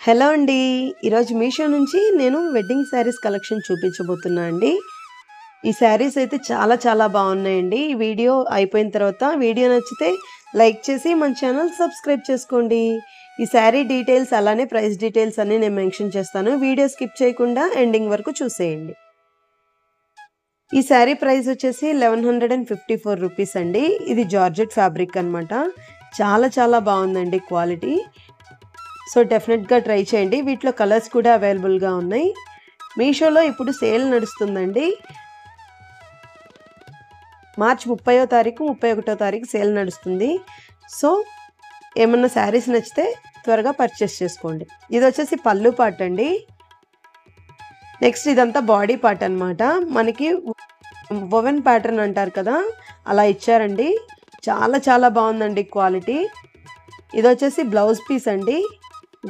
Hello అండి. ఈరోజు మీషో నుంచి నేను వెడ్డింగ్ శారీస్ కలెక్షన్ చూపించబోతున్నా అండి. ఈ శారీస్ అయితే చాలా బాగున్నాయండి. ఈ వీడియో అయిపోయిన తర్వాత వీడియో నచ్చితే లైక్ చేసి మన ఛానల్ సబ్స్క్రైబ్ చేసుకోండి. ఈ శారీ డీటెయిల్స్ అలానే ప్రైస్ డీటెయిల్స్ అన్నీ నేను మెన్షన్ చేస్తాను. వీడియో స్కిప్ చేయకుండా ఎండింగ్ వరకు చూసేయండి. ఈ శారీ ప్రైస్ వచ్చేసి 1154 రూపీస్ అండి. ఇది జార్జెట్ ఫ్యాబ్రిక్ అనమాట. చాలా బాగుందండి క్వాలిటీ. సో డెఫినెట్గా ట్రై చేయండి. వీటిలో కలర్స్ కూడా అవైలబుల్గా ఉన్నాయి. మీషోలో ఇప్పుడు సేల్ నడుస్తుందండి. మార్చ్ 30వ తారీఖు 31వ తారీఖు సేల్ నడుస్తుంది. సో ఏమన్నా శారీస్ నచ్చితే త్వరగా పర్చేస్ చేసుకోండి. ఇది వచ్చేసి పళ్ళు పార్ట్ అండి. నెక్స్ట్ ఇదంతా బాడీ పార్ట్ అనమాట. మనకి వోవెన్ ప్యాటర్న్ అంటారు కదా, అలా ఇచ్చారండి. చాలా బాగుందండి క్వాలిటీ. ఇది వచ్చేసి బ్లౌజ్ పీస్ అండి.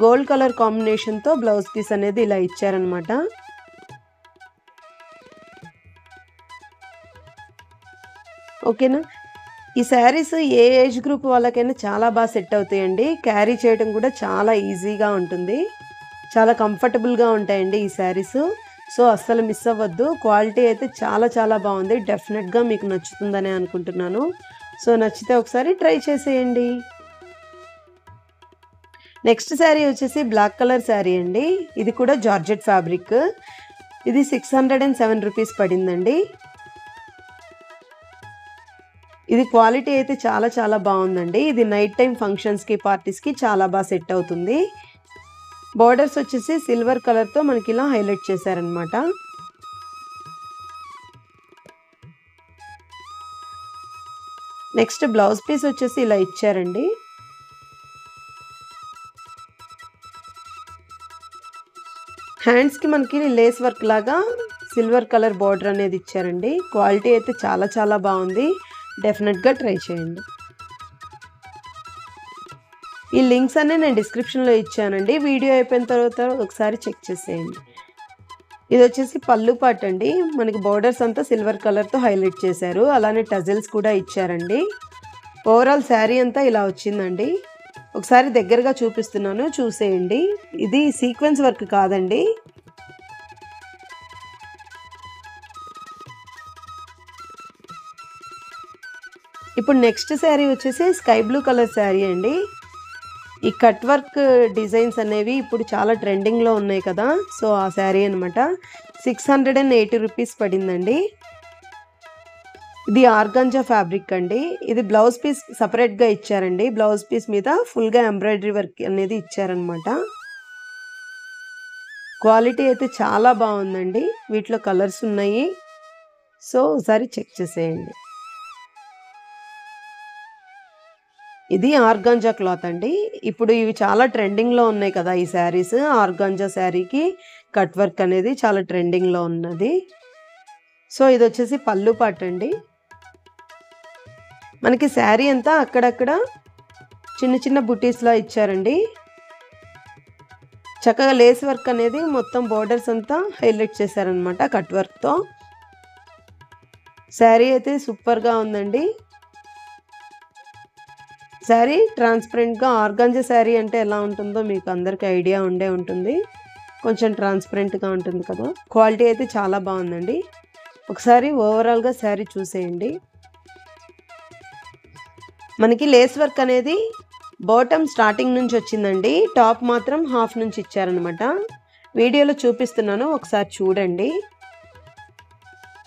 గోల్డ్ కలర్ కాంబినేషన్తో బ్లౌజ్ పీస్ అనేది ఇలా ఇచ్చారనమాట. ఓకేనా. ఈ శారీస్ ఏ ఏజ్ గ్రూప్ వాళ్ళకైనా చాలా బాగా సెట్ అవుతాయండి. క్యారీ చేయడం కూడా చాలా ఈజీగా ఉంటుంది. చాలా కంఫర్టబుల్గా ఉంటాయండి ఈ శారీస్. సో అస్సలు మిస్ అవ్వద్దు. క్వాలిటీ అయితే చాలా బాగుంది. డెఫినెట్గా మీకు నచ్చుతుందని అనుకుంటున్నాను. సో నచ్చితే ఒకసారి ట్రై చేసేయండి. నెక్స్ట్ శారీ వచ్చేసి బ్లాక్ కలర్ శారీ అండి. ఇది కూడా జార్జెట్ ఫ్యాబ్రిక్. ఇది 607 రూపీస్ పడిందండి. ఇది క్వాలిటీ అయితే చాలా బాగుందండి. ఇది నైట్ టైం ఫంక్షన్స్కి పార్టీస్కి చాలా బాగా సెట్ అవుతుంది. బోర్డర్స్ వచ్చేసి సిల్వర్ కలర్తో మనకి ఇలా హైలైట్ చేశారనమాట. నెక్స్ట్ బ్లౌజ్ పీస్ వచ్చేసి ఇలా ఇచ్చారండి. హ్యాండ్స్కి మనకి లేస్ వర్క్ లాగా సిల్వర్ కలర్ బార్డర్ అనేది ఇచ్చారండి. క్వాలిటీ అయితే చాలా బాగుంది. డెఫినెట్గా ట్రై చేయండి. ఈ లింక్స్ అన్నీ నేను డిస్క్రిప్షన్లో ఇచ్చానండి. వీడియో అయిపోయిన తర్వాత ఒకసారి చెక్ చేసేయండి. ఇది వచ్చేసి పళ్ళు పార్ట్ అండి. మనకి బోర్డర్స్ అంతా సిల్వర్ కలర్తో హైలైట్ చేశారు. అలానే టజిల్స్ కూడా ఇచ్చారండి. ఓవరాల్ శారీ అంతా ఇలా వచ్చిందండి. ఒకసారి దగ్గరగా చూపిస్తున్నాను, చూసేయండి. ఇది సీక్వెన్స్ వర్క్ కాదండి. ఇప్పుడు నెక్స్ట్ శారీ వచ్చేసి స్కై బ్లూ కలర్ శారీ అండి. ఈ కట్ వర్క్ డిజైన్స్ అనేవి ఇప్పుడు చాలా ట్రెండింగ్లో ఉన్నాయి కదా. సో ఆ శారీ అనమాట. 680 రూపీస్ పడిందండి. ఇది ఆర్గాంజా ఫ్యాబ్రిక్ అండి. ఇది బ్లౌజ్ పీస్ సపరేట్గా ఇచ్చారండి. బ్లౌజ్ పీస్ మీద ఫుల్గా ఎంబ్రాయిడరీ వర్క్ అనేది ఇచ్చారనమాట. క్వాలిటీ అయితే చాలా బాగుందండి. వీటిలో కలర్స్ ఉన్నాయి. సో ఒకసారి చెక్ చేసేయండి. ఇది ఆర్గాంజా క్లాత్ అండి. ఇప్పుడు ఇవి చాలా ట్రెండింగ్లో ఉన్నాయి కదా ఈ శారీస్. ఆర్గాంజా శారీకి కట్ వర్క్ అనేది చాలా ట్రెండింగ్లో ఉన్నది. సో ఇది వచ్చేసి పళ్ళు పార్ట్ అండి. మనకి శారీ అంతా అక్కడక్కడ చిన్న బుటీస్లా ఇచ్చారండి. చక్కగా లేస్ వర్క్ అనేది మొత్తం బోర్డర్స్ అంతా హైలైట్ చేశారనమాట కట్ వర్క్తో. శారీ అయితే సూపర్గా ఉందండి. శారీ ట్రాన్స్పరెంట్గా, ఆర్గాంజా శారీ అంటే ఎలా ఉంటుందో మీకు అందరికీ ఐడియా ఉండే ఉంటుంది. కొంచెం ట్రాన్స్పరెంట్గా ఉంటుంది కదా. క్వాలిటీ అయితే చాలా బాగుందండి. ఒకసారి ఓవరాల్గా శారీ చూసేయండి. మనకి లేస్ వర్క్ అనేది బాటమ్ స్టార్టింగ్ నుంచి వచ్చిందండి. టాప్ మాత్రం హాఫ్ నుంచి ఇచ్చారనమాట. వీడియోలో చూపిస్తున్నాను, ఒకసారి చూడండి.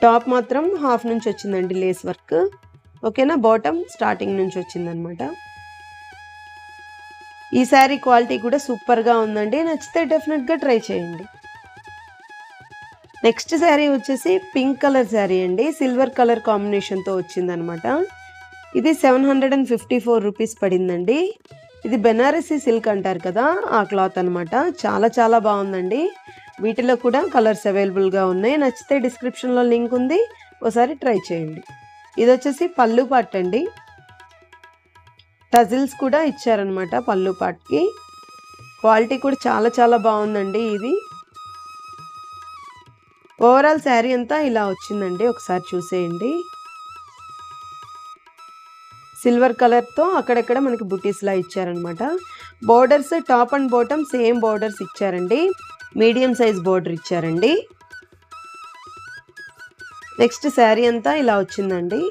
టాప్ మాత్రం హాఫ్ నుంచి వచ్చిందండి లేస్ వర్క్. ఓకేనా. బాటమ్ స్టార్టింగ్ నుంచి వచ్చిందనమాట. ఈ శారీ క్వాలిటీ కూడా సూపర్గా ఉందండి. నచ్చితే డెఫినెట్గా ట్రై చేయండి. నెక్స్ట్ శారీ వచ్చేసి పింక్ కలర్ శారీ అండి. సిల్వర్ కలర్ కాంబినేషన్తో వచ్చిందనమాట. ఇది 754 రూపీస్ పడిందండి. ఇది బెనారసీ సిల్క్ అంటారు కదా, ఆ క్లాత్ అనమాట. చాలా బాగుందండి. వీటిలో కూడా కలర్స్ అవైలబుల్గా ఉన్నాయి. నచ్చితే డిస్క్రిప్షన్లో లింక్ ఉంది, ఒకసారి ట్రై చేయండి. ఇది వచ్చేసి పళ్ళు పార్ట్ అండి. టజిల్స్ కూడా ఇచ్చారనమాట పళ్ళు పార్ట్కి. క్వాలిటీ కూడా చాలా బాగుందండి. ఇది ఓవరాల్ శారీ అంతా ఇలా వచ్చిందండి. ఒకసారి చూసేయండి. సిల్వర్ కలర్తో అక్కడక్కడ మనకి బుటీస్లా ఇచ్చారనమాట. Borders top and bottom same borders ఇచ్చారండి. మీడియం సైజ్ బోర్డర్ ఇచ్చారండి. నెక్స్ట్ శారీ అంతా ఇలా వచ్చిందండి.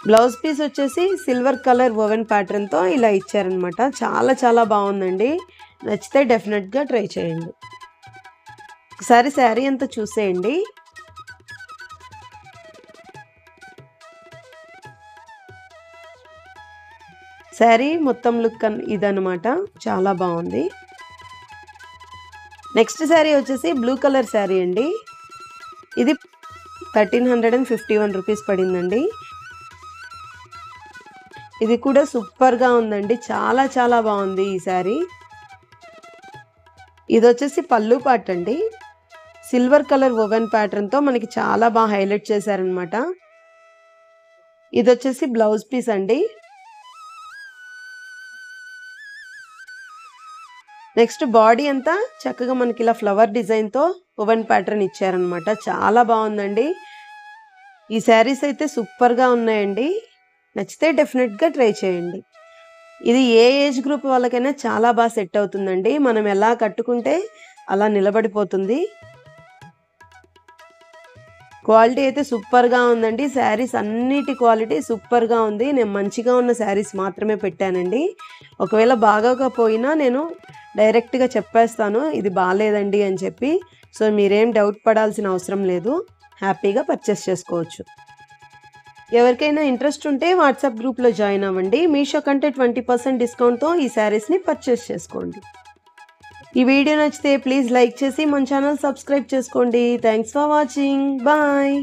బ్లౌజ్ పీస్ వచ్చేసి సిల్వర్ కలర్ ఓవెన్ ప్యాటర్న్తో ఇలా ఇచ్చారనమాట. చాలా చాలా బాగుందండి. నచ్చితే డెఫినెట్గా ట్రై చేయండి. ఒకసారి శారీ అంతా చూసేయండి. శారీ మొత్తం లుక్ ఇదనమాట. చాలా బాగుంది. నెక్స్ట్ శారీ వచ్చేసి బ్లూ కలర్ శారీ అండి. ఇది 1351 రూపీస్ పడిందండి. ఇది కూడా సూపర్గా ఉందండి. చాలా చాలా బాగుంది ఈ శారీ. ఇది వచ్చేసి పళ్ళు పార్ట్ అండి. సిల్వర్ కలర్ ఓవెన్ ప్యాటర్న్తో మనకి చాలా బాగా హైలైట్ చేశారనమాట. ఇది వచ్చేసి బ్లౌజ్ పీస్ అండి. నెక్స్ట్ బాడీ అంతా చక్కగా మనకి ఇలా ఫ్లవర్ డిజైన్తో ఓవెన్ ప్యాటర్న్ ఇచ్చారనమాట. చాలా బాగుందండి. ఈ శారీస్ అయితే సూపర్గా ఉన్నాయండి. నచ్చితే డెఫినెట్గా ట్రై చేయండి. ఇది ఏ ఏజ్ గ్రూప్ వాళ్ళకైనా చాలా బాగా సెట్ అవుతుందండి. మనం ఎలా కట్టుకుంటే అలా నిలబడిపోతుంది. క్వాలిటీ అయితే సూపర్గా ఉందండి. శారీస్ అన్నిటి క్వాలిటీ సూపర్గా ఉంది. నేను మంచిగా ఉన్న శారీస్ మాత్రమే పెట్టానండి. ఒకవేళ బాగోకపోయినా నేను డైరెక్ట్గా చెప్పేస్తాను ఇది బాగాలేదండి అని చెప్పి. సో మీరేం డౌట్ పడాల్సిన అవసరం లేదు. హ్యాపీగా పర్చేస్ చేసుకోవచ్చు. ఎవరికైనా ఇంట్రెస్ట్ ఉంటే వాట్సాప్ గ్రూప్లో జాయిన్ అవ్వండి. మీషో కంటే 20% డిస్కౌంట్తో ఈ శారీస్ని పర్చేస్ చేసుకోండి. ఈ వీడియో నచ్చితే ప్లీజ్ లైక్ చేసి మన ఛానల్ సబ్స్క్రైబ్ చేసుకోండి. Thanks for watching. బాయ్.